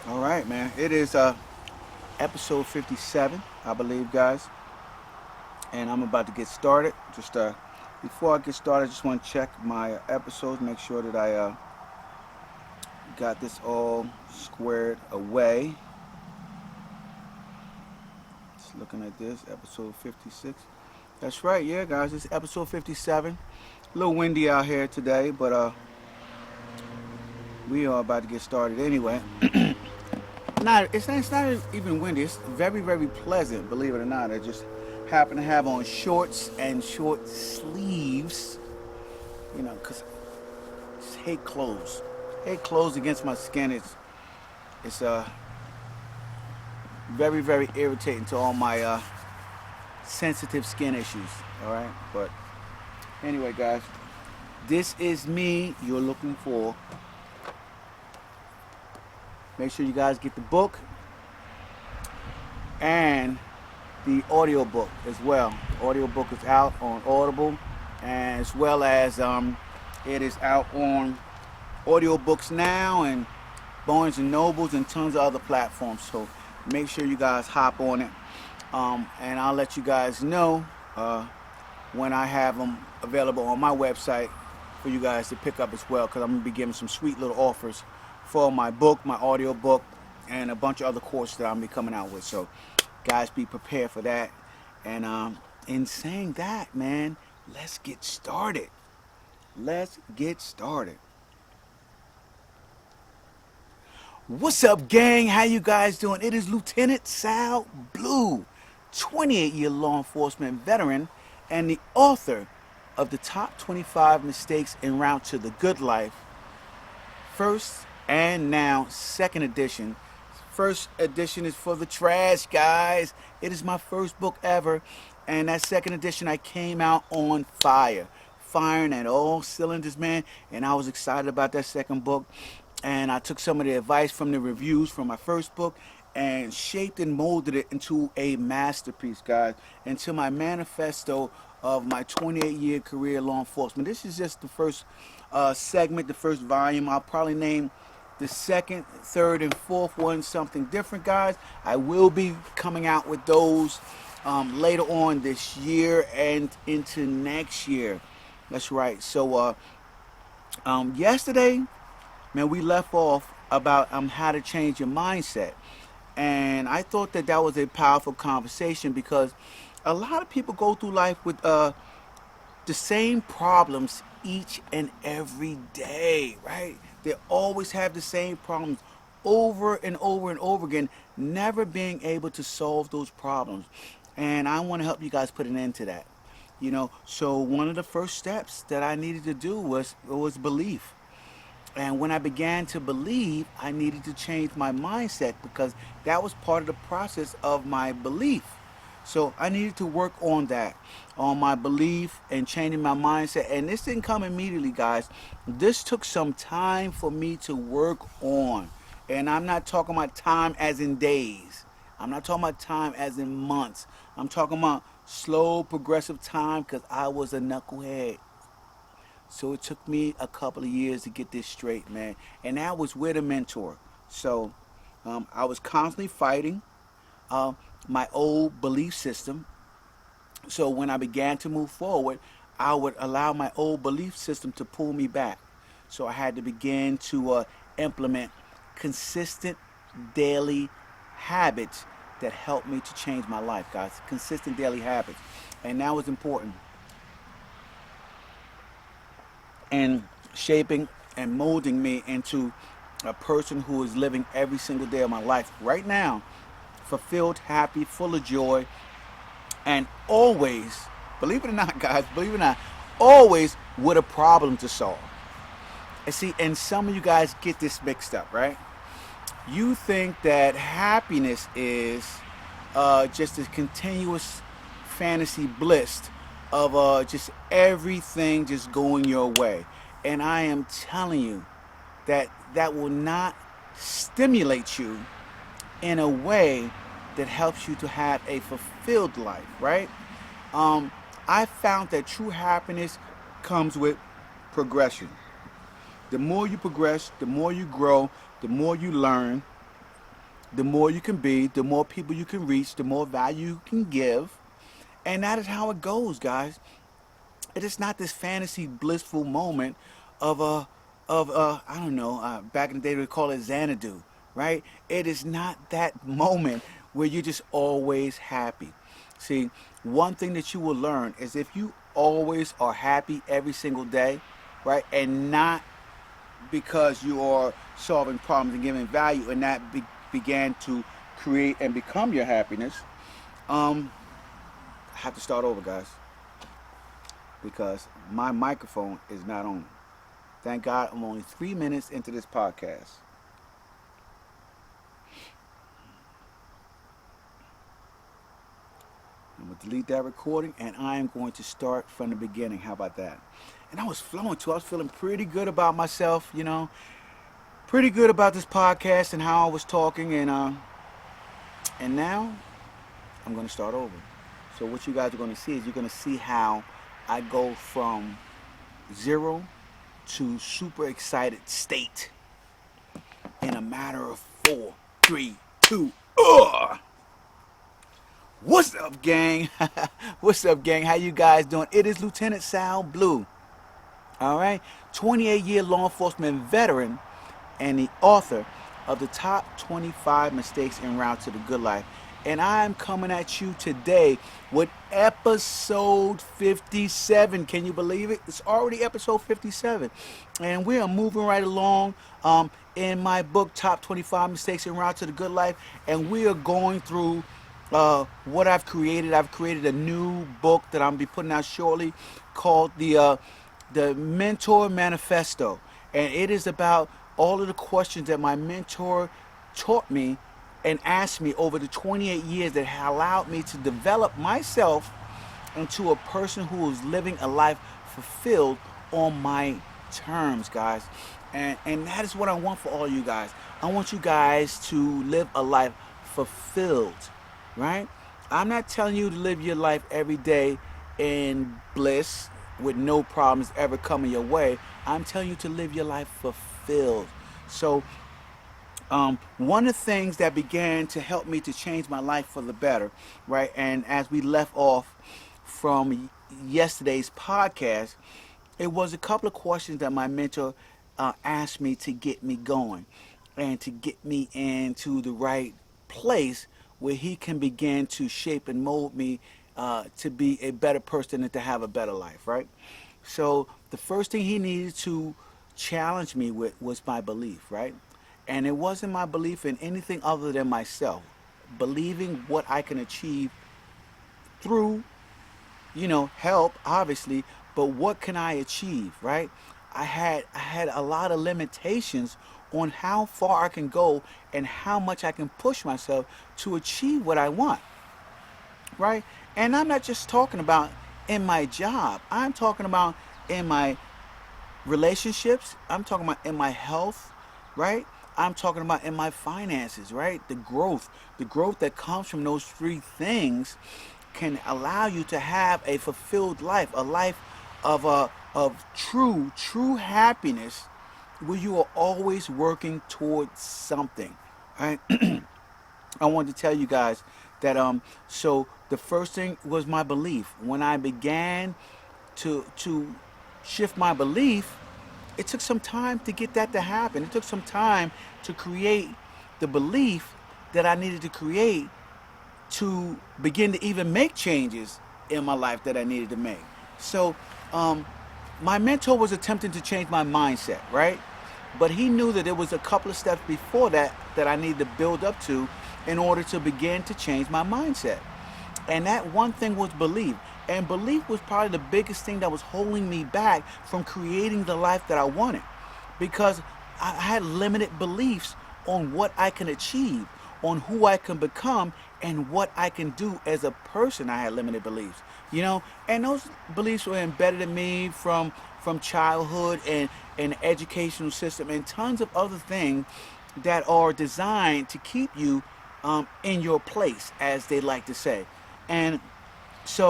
All right, man. It is episode 57, I believe, guys. And I'm about to get started. Just before I get started, I just want to check my episodes, make sure that I got this all squared away. Just looking at this, episode 56. That's right, yeah, guys. It's episode 57. A little windy out here today, but we are about to get started anyway. It's not even windy. It's very, very pleasant, believe it or not. I just happen to have on shorts and short sleeves, because I just hate clothes. Hate clothes against my skin. It's very, very irritating to all my sensitive skin issues. All right, but anyway, guys, this is me. You're looking for. Make sure you guys get the book and the audiobook as well. The audiobook is out on Audible, and as well as it is out on audiobooks now and Barnes and Nobles and tons of other platforms. So make sure you guys hop on it, and I'll let you guys know when I have them available on my website for you guys to pick up as well, because I'm going to be giving some sweet little offers for my book, my audio book, and a bunch of other courses that I'm be coming out with. So guys, be prepared for that. And in saying that, man, let's get started. Let's get started. What's up, gang? How you guys doing? It is Lieutenant Sal Blue, 28-year law enforcement veteran and the author of the top 25 mistakes en route to the good life. First and now second edition. First edition is for the trash, guys. It is my first book ever, and that second edition I came out on fire, firing at all cylinders, man. And I was excited about that second book, and I took some of the advice from the reviews from my first book and shaped and molded it into a masterpiece, guys, into my manifesto of my 28-year career law enforcement. This is just the first segment, the first volume. I'll probably name the second, third, and fourth one something different, guys. I will be coming out with those later on this year and into next year. That's right. So yesterday, man, we left off about how to change your mindset. And I thought that that was a powerful conversation, because a lot of people go through life with the same problems each and every day, right? They always have the same problems over and over and over again, never being able to solve those problems. And I want to help you guys put an end to that. So one of the first steps that I needed to do was belief. And when I began to believe, I needed to change my mindset, because that was part of the process of my belief. So I needed to work on that, on my belief and changing my mindset. And this didn't come immediately, guys. This took some time for me to work on. And I'm not talking about time as in days. I'm not talking about time as in months. I'm talking about slow, progressive time, because I was a knucklehead. So it took me a couple of years to get this straight, man. And that was with a mentor. So I was constantly fighting uh, my old belief system. So when I began to move forward, I would allow my old belief system to pull me back. So I had to begin to implement consistent daily habits that helped me to change my life, guys. Consistent daily habits. And that was important. And shaping and molding me into a person who is living every single day of my life right now, fulfilled, happy, full of joy, and always, believe it or not, guys, believe it or not, always with a problem to solve. And see, and some of you guys get this mixed up, right? You think that happiness is just a continuous fantasy bliss of just everything just going your way. And I am telling you that that will not stimulate you in a way that helps you to have a fulfilled life, right? I found that true happiness comes with progression. The more you progress, the more you grow, the more you learn, the more you can be, the more people you can reach, the more value you can give. And that is how it goes, guys. It is not this fantasy blissful moment of I don't know, back in the day we call it Xanadu, right? It is not that moment where you're just always happy. See, one thing that you will learn is if you always are happy every single day, right, and not because you are solving problems and giving value, and that began to create and become your happiness. I have to start over, guys, because my microphone is not on. Thank God I'm only 3 minutes into this podcast. I'm going to delete that recording and I am going to start from the beginning. How about that? And I was flowing too. I was feeling pretty good about myself, pretty good about this podcast and how I was talking. And now I'm going to start over. So what you guys are going to see is you're going to see how I go from zero to super excited state in a matter of 4, 3, 2. What's up, gang? What's up, gang? How you guys doing? It is Lieutenant Sal Blue. All right, 28-year law enforcement veteran and the author of the top 25 mistakes en route to the good life. And I'm coming at you today with episode 57. Can you believe it? It's already episode 57. And we are moving right along in my book, Top 25 Mistakes en Route to the Good Life. And we are going through what I've created. I've created a new book that I'm going to be putting out shortly called the Mentor Manifesto. And it is about all of the questions that my mentor taught me and asked me over the 28 years that have allowed me to develop myself into a person who is living a life fulfilled on my terms, guys. And that is what I want for all you guys. I want you guys to live a life fulfilled, right? I'm not telling you to live your life every day in bliss with no problems ever coming your way. I'm telling you to live your life fulfilled. So one of the things that began to help me to change my life for the better, right? And as we left off from yesterday's podcast, it was a couple of questions that my mentor asked me to get me going and to get me into the right place where he can begin to shape and mold me to be a better person and to have a better life, right? So the first thing he needed to challenge me with was my belief, right? And it wasn't my belief in anything other than myself, believing what I can achieve through, help, obviously, but what can I achieve, right? I had a lot of limitations on how far I can go and how much I can push myself to achieve what I want, right? And I'm not just talking about in my job. I'm talking about in my relationships. I'm talking about in my health, right? I'm talking about in my finances, right? The growth that comes from those three things can allow you to have a fulfilled life, a life of true happiness where you are always working towards something, right? I wanted to tell you guys that so the first thing was my belief. When I began to shift my belief, it took some time to get that to happen. It took some time to create the belief that I needed to create to begin to even make changes in my life that I needed to make. So my mentor was attempting to change my mindset, right? But he knew that there was a couple of steps before that I needed to build up to in order to begin to change my mindset. And that one thing was belief. And belief was probably the biggest thing that was holding me back from creating the life that I wanted. Because I had limited beliefs on what I can achieve, on who I can become, and what I can do as a person. I had limited beliefs, and those beliefs were embedded in me from childhood and the educational system and tons of other things that are designed to keep you in your place, as they like to say. And